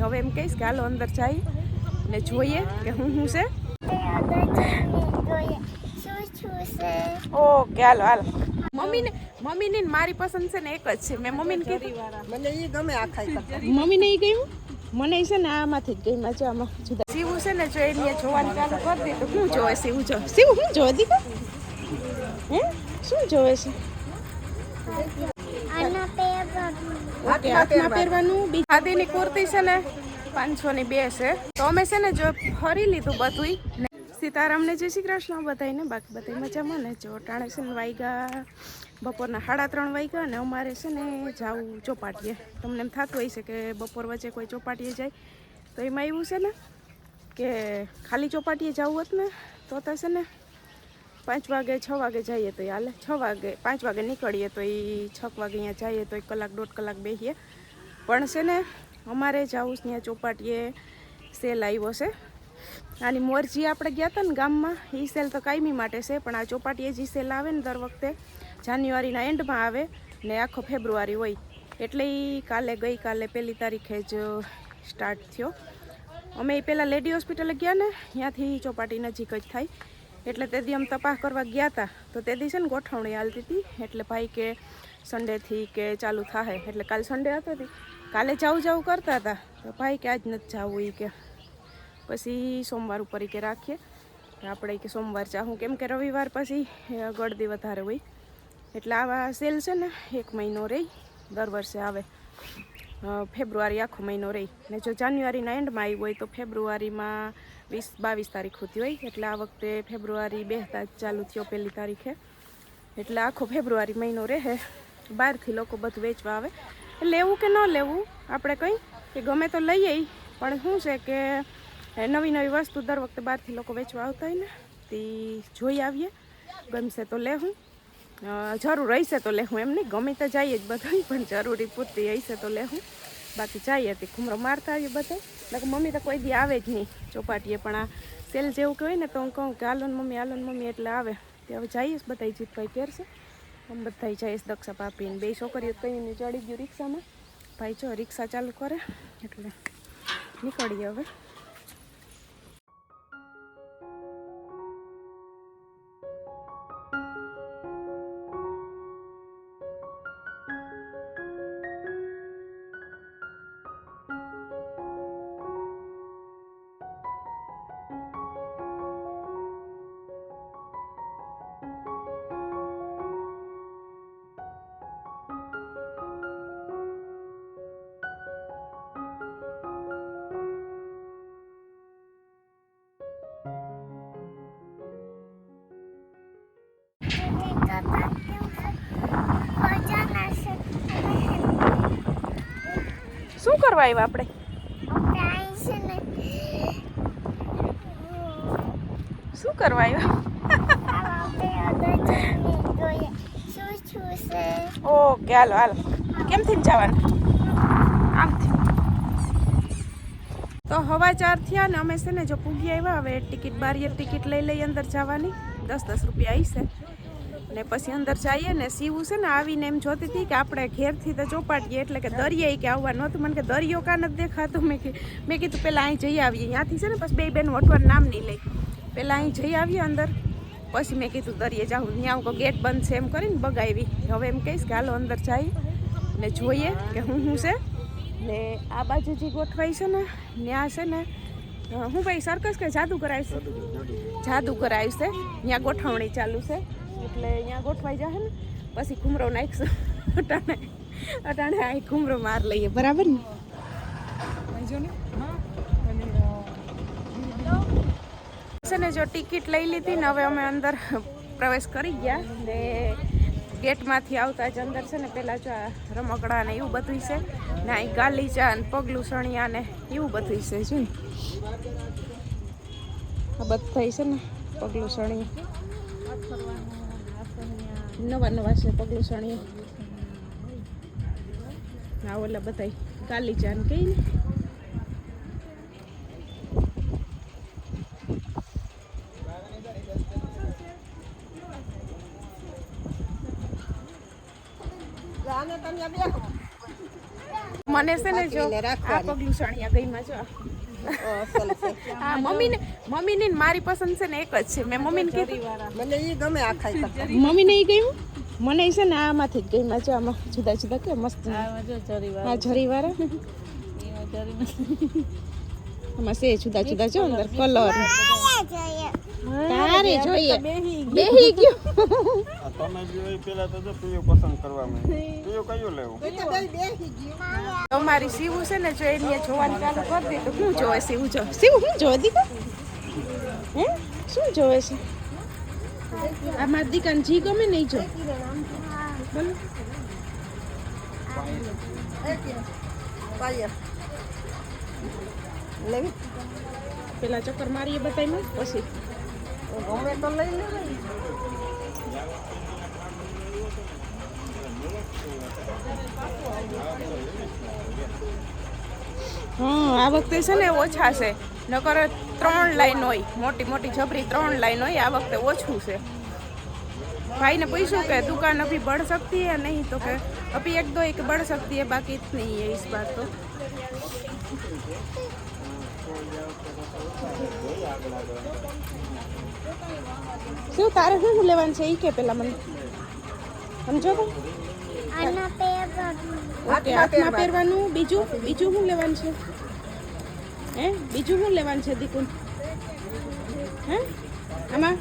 હવે એમ કહીશ કે હાલો અંદર જઈ ને જોઈએ કે હું છે. ઓકે હાલો હાલો. મમ્મીને મારી પસંદ છે ને એક જ છે. મેં મમ્મીને કીધું મને એ ગમે આ ખાઈ મમ્મીને એ ગયું. મને છે ને આમાંથી જ ગઈ છે. આમાં જુદા સીવું છે ને જો એને જોવાનું ચાલુ કરી દીધું. શું જોવે સીવું જો સીવું શું જોવે દીધું હે શું જોવે છે. હાથમાં પહેરવાનું. ખાદીની કુર્તી છે ને 500 ની 2 છે. તો અમે છે ને જો ફરી લીધું બધું. સીતારામને જય શ્રી કૃષ્ણ બધાને. બાકી બધા મજામાં ને. જો ટાણે છે ને વાગ્યા બપોરના 3:30 વાગ્યા ને અમારે છે ને જાવું ચોપાટીએ. તમને એમ થતું હોય છે કે બપોર વચ્ચે કોઈ ચોપાટીએ જાય તો એમાં એવું છે ને કે ખાલી ચોપાટીએ જવું હોત ને તો છે ને 5 વાગે 6 વાગે જઈએ તો હાલે. 6 વાગે 5 વાગે નીકળીએ તો એ 6 વાગે અહીંયા જઈએ તો 1 કલાક 1.5 કલાક બેસીએ. પણ છે ને અમારે જવું ત્યાં ચોપાટીએ સેલ આવ્યો છે. આની મોરજી આપણે ગયા હતા ને ગામમાં એ સેલ તો કાયમી માટે છે. પણ આ ચોપાટીએ જે સેલ આવે ને દર વખતે જાન્યુઆરીના એન્ડમાં આવે ને આખો ફેબ્રુઆરી હોય. એટલે એ ગઈકાલે 1 તારીખે જ સ્ટાર્ટ થયો. અમે પહેલાં લેડી હોસ્પિટલે ગયા ને ત્યાંથી ચોપાટી નજીક જ થાય. એટલે તેથી અમે તપાસ કરવા ગયા હતા તો તેથી છે ને ગોઠવણી હાલતી હતી. એટલે ભાઈ કે સન્ડેથી કે ચાલુ થાય. એટલે કાલે સન્ડે હતો હતી. કાલે જાવું કરતા હતા તો ભાઈ કે આજ નથી જવું એ કે પછી સોમવાર ઉપર કે રાખીએ આપણે કે સોમવાર જાઉં. કેમ કે રવિવાર પછી ગળદી વધારે હોય. એટલે આવા સેલ છે ને 1 મહિનો રહી. દર વર્ષે આવે. ફેબ્રુઆરી આખો મહિનો રહી ને જો જાન્યુઆરીના એન્ડમાં આવી હોય તો ફેબ્રુઆરીમાં 20-22 તારીખ સુધી હોય. એટલે આ વખતે ફેબ્રુઆરી 2 ચાલુ થયો 1 તારીખે. એટલે આખો ફેબ્રુઆરી મહિનો રહે. બહારથી લોકો બધું વેચવા આવે. લેવું કે ન લેવું આપણે કંઈ કે ગમે તો લઈએ. પણ શું છે કે નવી વસ્તુ દર વખતે બહારથી લોકો વેચવા આવતા હોય ને તે જોઈ આવીએ. ગમશે તો લેવું. જરૂર હશે તો લેવું. એમ નહીં ગમે તો જઈએ જ બધું પણ જરૂરી પૂરતી હશે તો લેવું. બાકી જઈએ તે ઘૂમરો મારતા આવીએ બધા. એટલે મમ્મી તો કોઈ દી આવે જ નહીં ચોપાટીએ. પણ આ સેલ જેવું કે હોય ને તો હું કહું કે હાલો ને મમ્મી એટલે આવે. તે હવે જઈશ બધા જીતભાઈ પહેરશે. આમ બધા જઈશ દક્ષા પાપીને 2 છોકરીઓ કહીને ચડી ગયું રિક્ષામાં. ભાઈ જો રિક્ષા ચાલુ કરે એટલે નીકળીએ હવે. શું કરવા આવ્યા આપણે? શું કરવા આવ્યા? ઓકે હાલો હાલો. કેમથી જવાનું? આમથી. તો 4:15 થયા ને અમે છે ને જો પૂગી આવ્યા. હવે ટિકિટ બારીએ ટિકિટ લઈ અંદર જવાની 10 રૂપિયા આવી છે. ને પછી અંદર જઈએ ને સીવું છે ને આવીને એમ જોતી હતી કે આપણે ઘેરથી તો ચોપાટીએ એટલે કે દરિયાઈ કે આવવા નહોતું. મને કે દરિયો કાં નથી દેખાતો. મેં કીધું પહેલાં અહીં જઈ આવીએ. ત્યાંથી છે ને પછી 2 બેન વટવાનું નામ નહીં લઈ. પહેલાં અહીં જઈ આવીએ અંદર પછી મેં કીધું દરિયે જાઉં. ત્યાં આવું ગેટ બંધ છે એમ કરીને બગાવી. હવે એમ કહીશ કે હાલો અંદર જઈ ને જોઈએ કે હું છે. ને આ બાજુ જે ગોઠવાઈ છે ને ત્યાં છે ને હું ભાઈ સર્કસ કે જાદુગર આવશે. જાદુગર આવશે ત્યાં ગોઠવણી ચાલુ છે. એટલે અહીંયા ગોઠવાઈ જશે ને પછી ઘૂમરો નાખશું. અટાણે આ ઘૂમરો માર લઈએ. બરાબર ને? છે ને જો ટિકિટ લઈ લીધી ને હવે અમે અંદર પ્રવેશ કરી ગયા. ને ગેટમાંથી આવતા જ અંદર છે ને પહેલાં જો રમકડા ને એવું બધું છે ને અહીં ગાલીચા ને પગલું સણિયા ને એવું બધું છે. જો આ બધા છે ને પગલું સણિયા નવા છે. પગલું સણિયા હા ઓલા બધા ગાલીચા ને કઈ ને મને છે ને જો આ પગલું સાણિયા ગઈમાં જો હા મમ્મીને ને મારી પસંદ છે ને એક જ છે. મેં મમ્મીને કીધું મને ઈ ગમે આખા મમ્મીને ઈ ગયું મને છે ને આમાંથી જ ગઈમાં જો આમાં જુદા જુદા કે મસ્ત હા જરીવાળા આમાં છે જુદા જુદા જો અંદર કલર તારે જોઈએ બેહી ગયો તમે જોઈ પેલા તો પીયો પસંદ કરવામાં પીયો કયો લેવું અમારી સીવું છે ને જો એને જોવાનું ચાલુ કરી દીધું. શું જોવે સીવું જો સીવું શું જોવે દીકો હે શું જોવે છે આ મારી દીકાને જી ગમે નહીં જો બોલો લેવી પેલા ચક્કર મારીએ બતાવી પછી ગમે તો લઈ લે આ વખતે છે ને ઓછા છે નકર 3 લાઈન હોય મોટી મોટી જબરી 3 લાઈન હોય આ વખતે ઓછું છે. भाई ने पूछू कि दुकान अभी बढ़ सकती है नहीं तो कि अभी 1-2 एक बढ़ सकती है बाकी इतनी ही है इस बार तो શું તારે શું લેવાનું છે ઈ કે પેલા મને સમજો તો હાથમાં પહેરવાનું બીજું શું લેવાનું છે હે બીજું શું લેવાનું છે દીકુ હે આમાં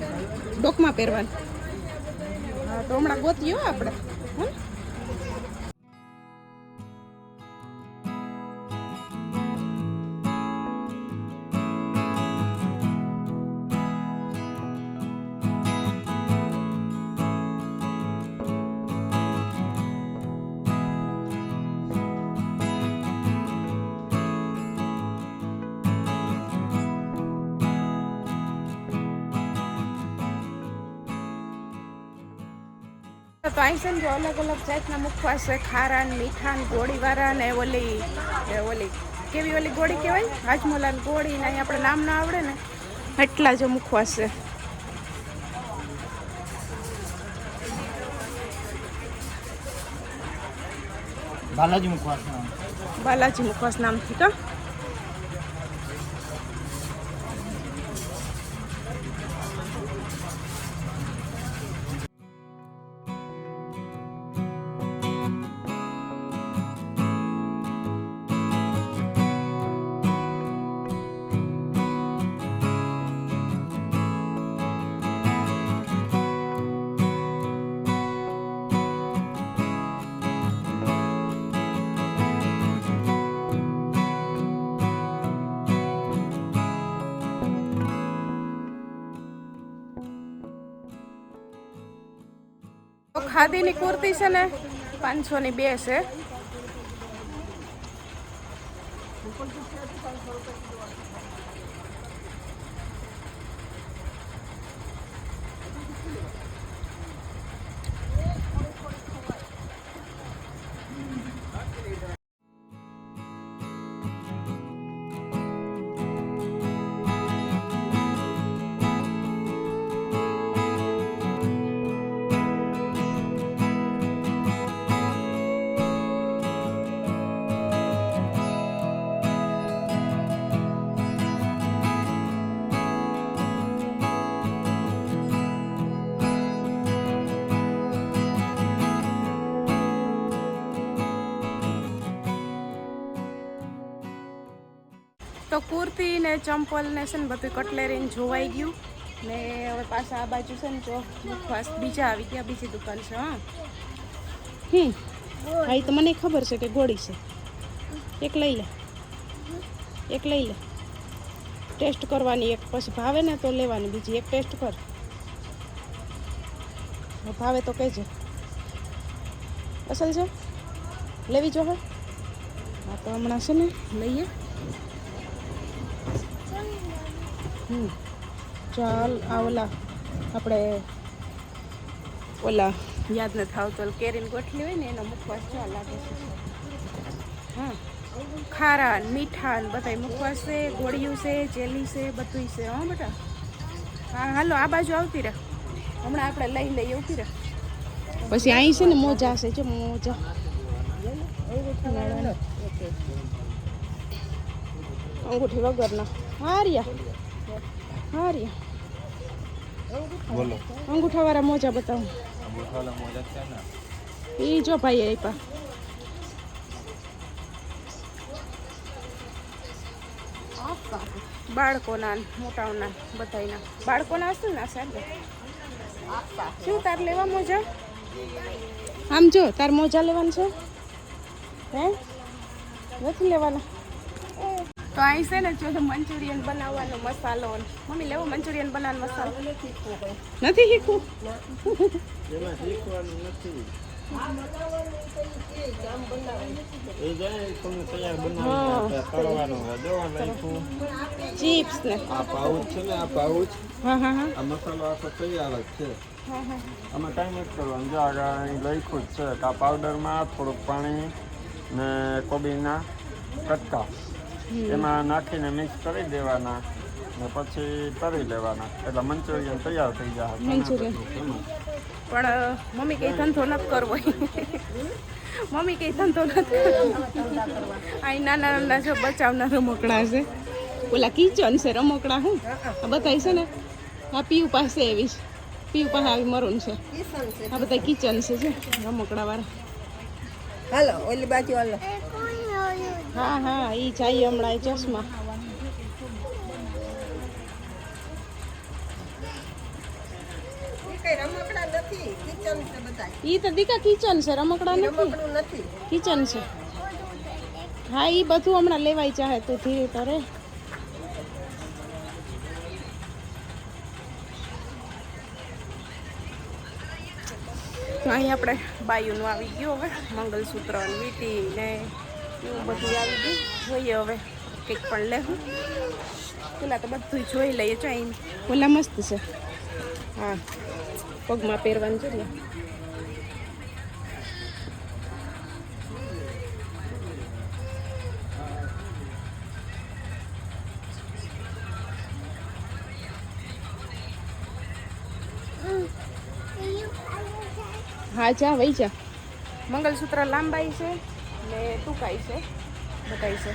ડોકમાં પહેરવાનું હા તો હમણાં ગોતીયો આપણે હે તો અહીં છે ને જો અલગ અલગ જાતના મુખવાસ છે ખારા ને મીઠા ને ગોળીવાળા ને ઓલી કેવી ઓલી ગોળી કહેવાય હાજમોલા ને ગોળી ને અહીં આપણે નામ ના આવડે ને એટલા જો મુખવાસ છે. બાલાજી મુખવાસ નામથી તો ખાદીની કુર્તી છે ને 500 ની 2 છે. તો કુર્તી ને ચંપલ ને છે ને બધું કટલેરીને જોવાઈ ગયું ને હવે પાછા આ બાજુ છે ને જો મુખવાસ બીજા આવી ગયા બીજી દુકાન છે. હા હા તો મને ખબર છે કે ગોળી છે. એક લઈ લે ટેસ્ટ કરવાની એક પછી ભાવે ને તો લેવાની બીજી એક ટેસ્ટ કર ભાવે તો કહેજે અસલ છે લેવી જો હા તો હમણાં છે ને લઈએ. ચાલ આ ઓલા આપણે ઓલા યાદ નથી આવતો કેરીની ગોઠલી હોય ને એનો મુખવાસ ચાલ લાગે છે. હા ખારા મીઠા ને બધા મુખવાસ છે ગોળિયું છે જેલી છે બધું છે. હા બેટા હા હાલો આ બાજુ આવતી રહે હમણાં આપણે લઈ લઈએ ઉભી રહે પછી અહીં છે ને મોજા છે જો મોજા અંગૂઠી વગરના હારિયા બોલો અંગૂઠાવાળા મોજા બતાવું એ જો ભાઈ આપ્યા બાળકોના ને મોટાઓના બધાયના બાળકોના હશે ને સાહેબ શું તાર લેવા મોજા આમ જો તાર મોજા લેવાનું છે હે નથી લેવાના તો અહીં છે ને જો મંચુરિયન બનાવવાનો મસાલો મમ્મી લેવો મંચુરિયન બનાવવાનો મસાલો નથી શીખવું એમાં શીખવાનું નથી એ જાય તમે તૈયાર બનાવી તળવાનું દવા નાખું ચિપ્સ ને આ પાઉચ છે ને આ પાઉચ હા હા હા આ મસાલો આખો તૈયાર જ છે હા હા આમાં કાંઈ નથી કરવાનું જો આગળ અહીં લખ્યું જ છે કે આ પાવડરમાં થોડુંક પાણી ને કોબીના કટકા એમાં નાખીને મિક્સ કરી દેવાના ને પછી તળી લેવાના એટલે મંચુરિયન તૈયાર થઈ જાય મંચુરિયન પણ મમ્મી કઈ ધંધો નથી કરવો મમ્મી કઈ ધંધો નથી અહીં નાના નાના જો બચાવના રમકડા છે ઓલા કિચન છે રમકડા હું બતાવી છે ને આ પીયુ પાસે એવી છે પીયુ પાસે આવી મરૂન છે આ બધા કિચન છે જો રમકડા વાળા હાલો ઓલી બાજુ હાલો હા હા એ જાય હમણાં ચશ્મા રમકડા નથી કિચન છે બધા ઈ તો દીકા કિચન છે રમકડા નથી નથી કિચન છે હા ઈ બધું હમણાં લેવાય ચાહે તો ધીરે કરે તો અહીં આપણે બાયુનું આવી ગયું હવે મંગલસૂત્ર વીટી ને એવું બધું આવી ગયું જોઈએ હવે કંઈક પણ લેવું પેલા તો બધું જોઈ લઈએ જો અહીં ઓલા મસ્ત છે હા પગમાં પહેરવાનું જોઈએ હા જા વહી જા મંગલસૂત્ર લાંબાઈ છે ને ટૂંકાઈ છે બતાવી છે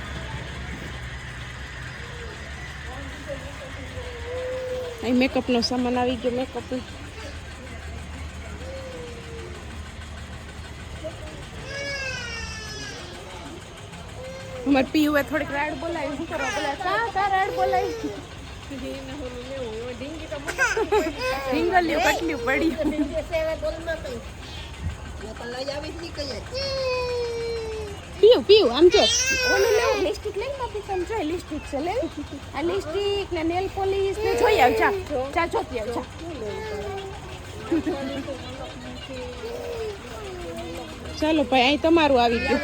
અહીં મેકઅપનો સામાન આવી ગયો મેકઅપ અમારે પીયુએ થોડીક રાડ બોલાવી શું કરવા બોલાય કા રાડ બોલાવી ઢીંગલ્યું કટલ્યું પડ્યું પીયું પીયું આમ જો ઓલું લેવું લિપસ્ટિક લઈ નાખી તમે જોઈ લિપસ્ટિક છે લે આ લિપસ્ટિક ને નેલ પોલિશ ને જોઈ આવ ચા ચા જોતી આવ ચા ચાલો ભાઈ અહીં તમારું આવી ગયું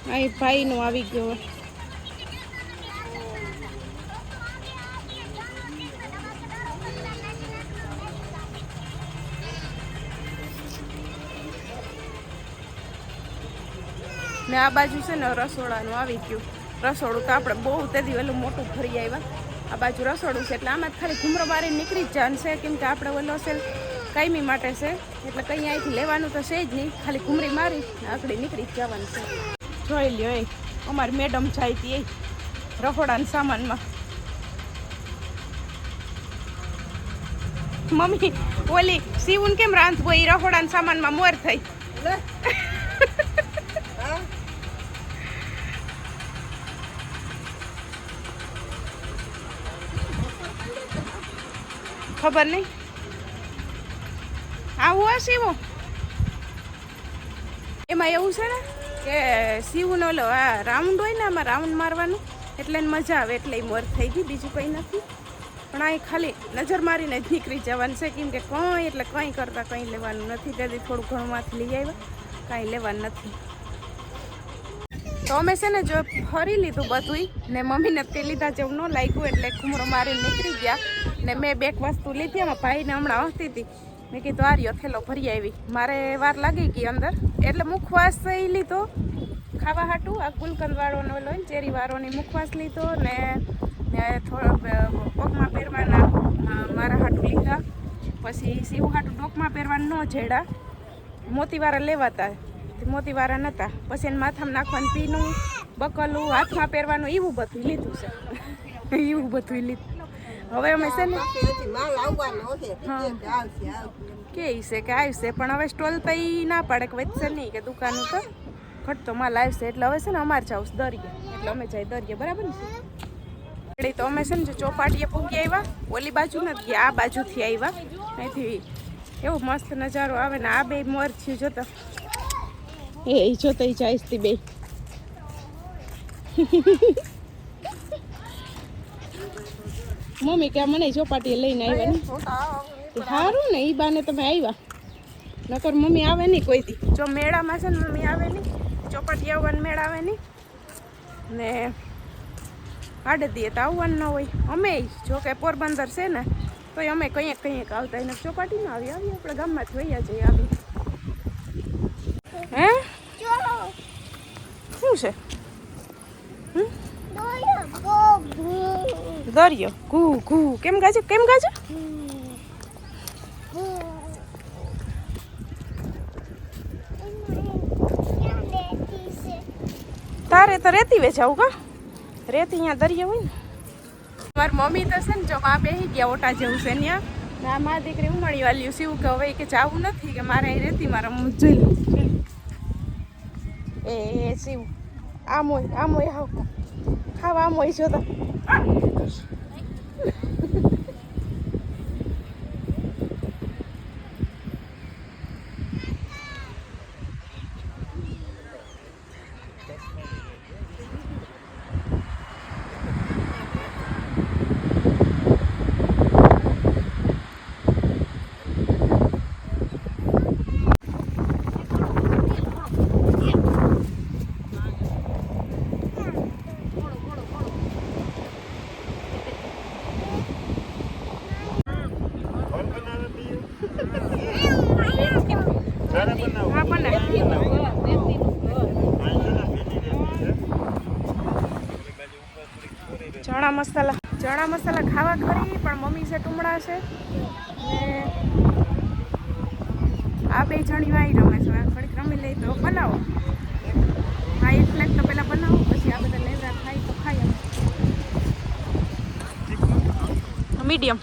અહીં ભાઈનું આવી ગયું ને આ બાજુ છે ને રસોડાનું આવી ગયું રસોડું તો આપણે બહુ તેથી ઓલું મોટું ફરી આવ્યા આ બાજુ રસોડું છે એટલે આમાં ખાલી ઘૂમરો બારી નીકળી જ જવાનું છે કેમ કે આપણે ઓલો છે કાયમી માટે છે એટલે કંઈ અહીંથી લેવાનું તો છે જ નહીં ખાલી ઘૂમરી મારી આકડી નીકળી જ જવાનું છે જોઈ લ્યો એ અમારી મેડમ જાય હતી એ રસોડાના સામાનમાં મમ્મી ઓલી સીવું કેમ રાંધવો એ રસોડાના સામાનમાં મોર થઈ ખબર નહીં આવું હશે સીવું એમાં એવું છે ને કે સીવું ઓલો આ રાઉન્ડ હોય ને આમાં રાઉન્ડ મારવાનું એટલે એને મજા આવે એટલે મોર થઈ ગઈ બીજું કંઈ નથી પણ આ ખાલી નજર મારીને જ નીકળી જવાનું છે કેમ કે કંઈ એટલે કંઈ કરતાં કંઈ લેવાનું નથી તેથી થોડું ઘણું માંથી લઈ આવ્યા કાંઈ લેવાનું નથી તો અમે છે ને જો ફરી લીધું બધું ને મમ્મીને તે લીધા જેવું ન લાગ્યું એટલે ઘૂમરો મારીને નીકળી ગયા ને મેં બે વસ્તુ લીધી એમાં ભાઈને હમણાં હસતી હતી મેં કીધું આ રહ્યો થેલો ભરી આવી મારે વાર લાગી ગઈ અંદર એટલે મુખવાસ એ લીધો ખાવા હાટું આ ગુલકંદવાળોનો ઓલો ને ચેરીવાળોની મુખવાસ લીધો ને થોડો પગમાં પહેરવાના મારા હાટું લીધા પછી સીવું હાટું ડોકમાં પહેરવાનું ન જેડા મોતીવાળા લેવાતા મોતીવાળા નહોતા પછી એને માથામાં નાખવાનું પીનું બકલું હાથમાં પહેરવાનું એવું બધું લીધું છે. એવું બધું લીધું. હવે અમે છે ને હજી માલ આવવાનો છે હા. કે આવશે કે છે કે આવશે પણ હવે સ્ટોલ તો ઈ ના પાડે કે વધશે નહીં કે દુકાનું તો ઘટતો માલ આવશે એટલે હવે છે ને અમારે જાવ દરિયે એટલે અમે જાય દરિયે બરાબર ને એટલે તો અમે છે ને ચોપાટીએ પૂગી આવ્યા ઓલી બાજુ નથી ગયા આ બાજુથી આવ્યા અહીંથી એવો મસ્ત નજારો આવે ને આ બે મોર થયું જોતા એ જોતા જાય બે મમ્મી કે મને ચોપાટીએ લઈને આવ્યા ને સારું ને ઈ બાને તમે આવ્યા નકર મમ્મી આવે નહીં કોઈ દી જો મેળામાં છે ને મમ્મી આવે નહીં ચોપાટી આવવાનું મેળા આવે નહીં ને આડે દઈએ તો આવવાનું ન હોય અમે જો કે પોરબંદર છે ને તો અમે કંઈક આવતા એને ચોપાટીમાં આવી આપણે ગામમાંથી વૈયા જઈએ આવી હે શું છે દરિયો ઘૂ ઘૂ કેમ ગાજે તારે તો રેતી વેચાવું કા રેતી અહીંયા દરિયો હોય ને મારી મમ્મી તો છે ને જો માં બેસી ગયા ઓટા જેવું છે ત્યાં ના મા દીકરી ઉમળી વાલ્યું શિવ કે હવે કે જાવું નથી કે મારે અહીં રેતી મારે જોઈ લઉં એ શિવ આમ હોય હાવ ખાવા આમ હોય જોતા ચણા મસાલા ખાવા ખરી પણ મમ્મી છે ટુમડા છે ને આ બે જણી વાઈ રમે છે થોડીક રમી લઈ તો બનાવો હા એટલે તો પેલા બનાવો પછી આ બધા લેવરા ખાઈ તો ખાઈ મીડિયમ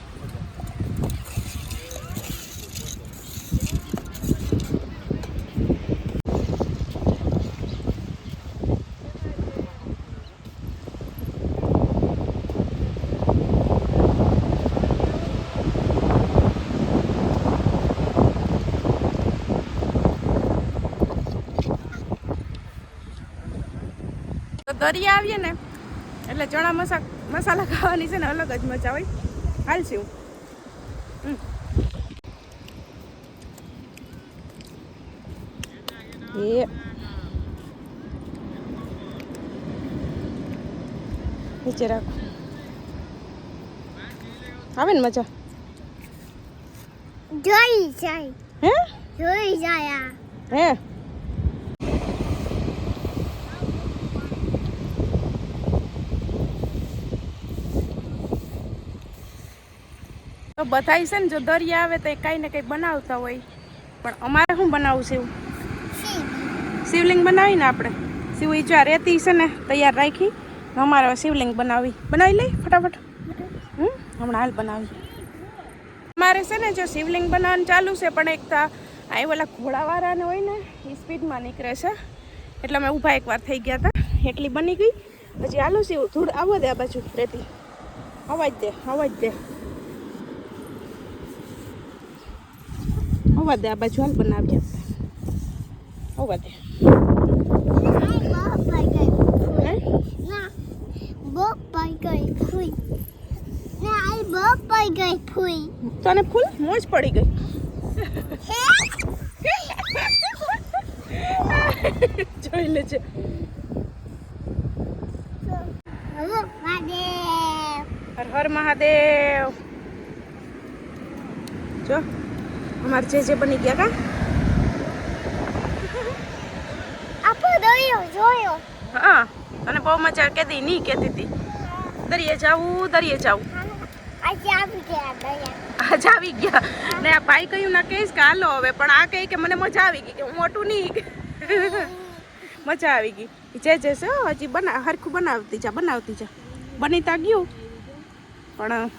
દરિયા આવીએ ને એટલે ચણા મસાલા ખાવાની છે ને અલગ જ મજા હોય હાલશે હું એ નીચે રાખો આવે ને મજા જોઈ જાય હે જોઈ જાય હે તો બધાય છે ને જો દરિયા આવે તો એ કાંઈ ને કંઈ બનાવતા હોય પણ અમારે શું બનાવવું છે એવું શિવલિંગ બનાવી ને આપણે શિવ ઈચ્છા રેતી છે ને તૈયાર રાખી અમારે શિવલિંગ બનાવી લઈ ફટાફટ હમણાં હાલ બનાવી અમારે છે ને જો શિવલિંગ બનાવવાનું ચાલુ છે પણ એક તો અહીં ઓલા ઘોડાવાળાને હોય ને એ સ્પીડમાં નીકળે છે એટલે અમે ઊભા એકવાર થઈ ગયા હતા એટલી બની ગઈ પછી હાલો શિવ થોડું આવવા દે આ બાજુ રેતી અવાજ દે અવા દે આ બાજુ હાલ બનાવીએ અવા દે તને ફૂલ મોજ પડી ગઈ જોઈ લેજે હર હર મહાદેવ જો અમારે જે બની ગયા કા હા તને બહુ મજા કેતી નહીં કેતી હતી દરિયે જાવું આજ આવી ગયા ને આ ભાઈ કહ્યું ના કહીશ કે હાલો હવે પણ આ કહે કે મને મજા આવી ગઈ કે હું મોટું નહીં મજા આવી ગઈ જે છે હજી હરખું બનાવતી જા બની તા ગયું પણ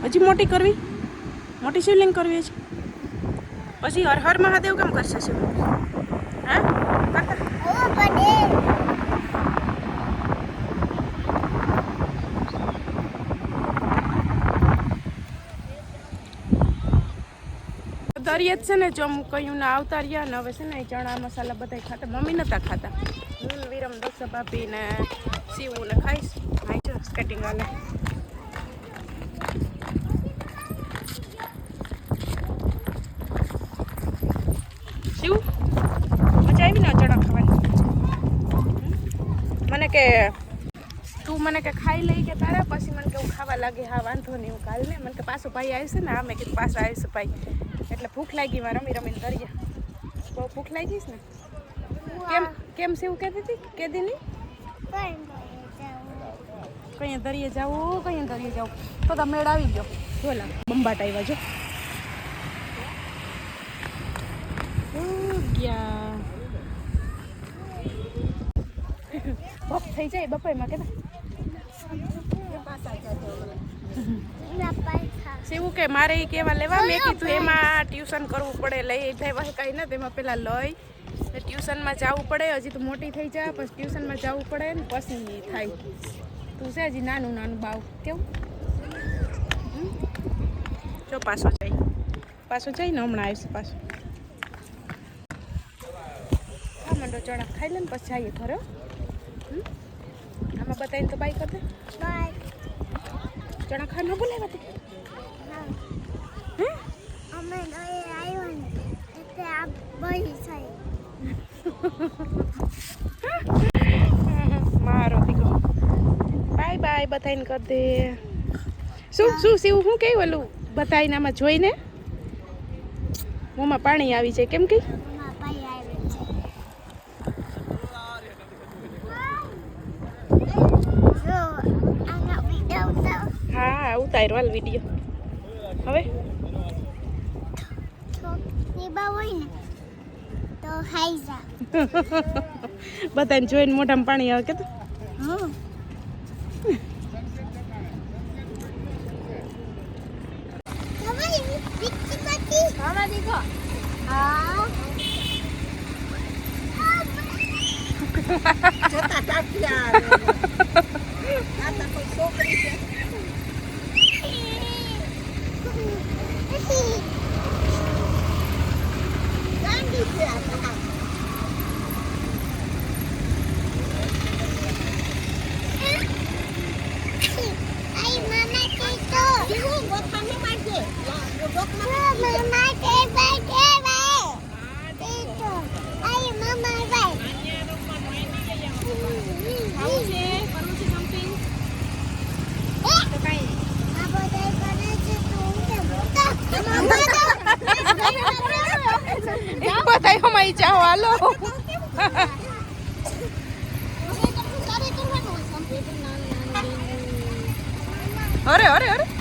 હજી મોટી શિવલિંગ કરવી છે પછી હર હર મહાદેવ કેમ કરશે શિવ હા કરતા દરિયે જ છે ને જો કહ્યું ને આવતા રહ્યા ને હવે છે ને ચણા મસાલા બધા ખાતા મમ્મી નતા ખાતા હું વિરમ દક્ષ ભાભી ને શિવું ને ખાઈશ હાઈ જો સ્કેટિંગ વાલે શિવ મજા આવી ને ચણા ખાવાની મને કે તું મને કે ખાઈ લઈ કે તારા પછી મને કે હું ખાવા લાગે હા વાંધો નહીં હું કાલ ને મને કે પાછો ભાઈ આવશે ને મેં કીધું પાછો આવશે ભાઈ એટલે ભૂખ લાગી માં રમીને દરિયા બહુ ભૂખ લાગીશ ને કેમ છે એવું કહેતી હતી કેદી નહીં કઈ દરિયે જવું તો તમે મેળ આવી ગયો બોલા બંબાટ આવ્યા જો ગયા બપ થઈ જાય બપોરમાં કેતા એવું કે મારે એ કેવા લેવા મેં કીધું એમાં ટ્યુશન કરવું પડે લઈ જાય કાંઈ નથી એમાં પેલા લઈ ટ્યુશનમાં જવું પડે હજી તો મોટી થઈ જાય પછી ટ્યુશનમાં જવું પડે ને પછી થાય તું છે હજી નાનું બાવ કેવું જો પાછો જાય ને હમણાં આવશે પાછો હા મંડો ચણા ખાઈ લે ને પછી જઈએ ઘરે આમાં બતાવીને તો બાય કર દે ચણા ખા ન બોલાવ્યા તે મારો દીકરો બાય બાય બતાવીને કર દે શું હું કેવું ઓલું બતાવીને આમાં જોઈને મોંમાં પાણી આવી જાય કેમ કે હા ઉતાર્યો હાલ વિડીયો હવે બધાને જોઈને મોઢામાં પાણી આવે કે તો છોકરી છે બતાવી જાઓ હાલો અરે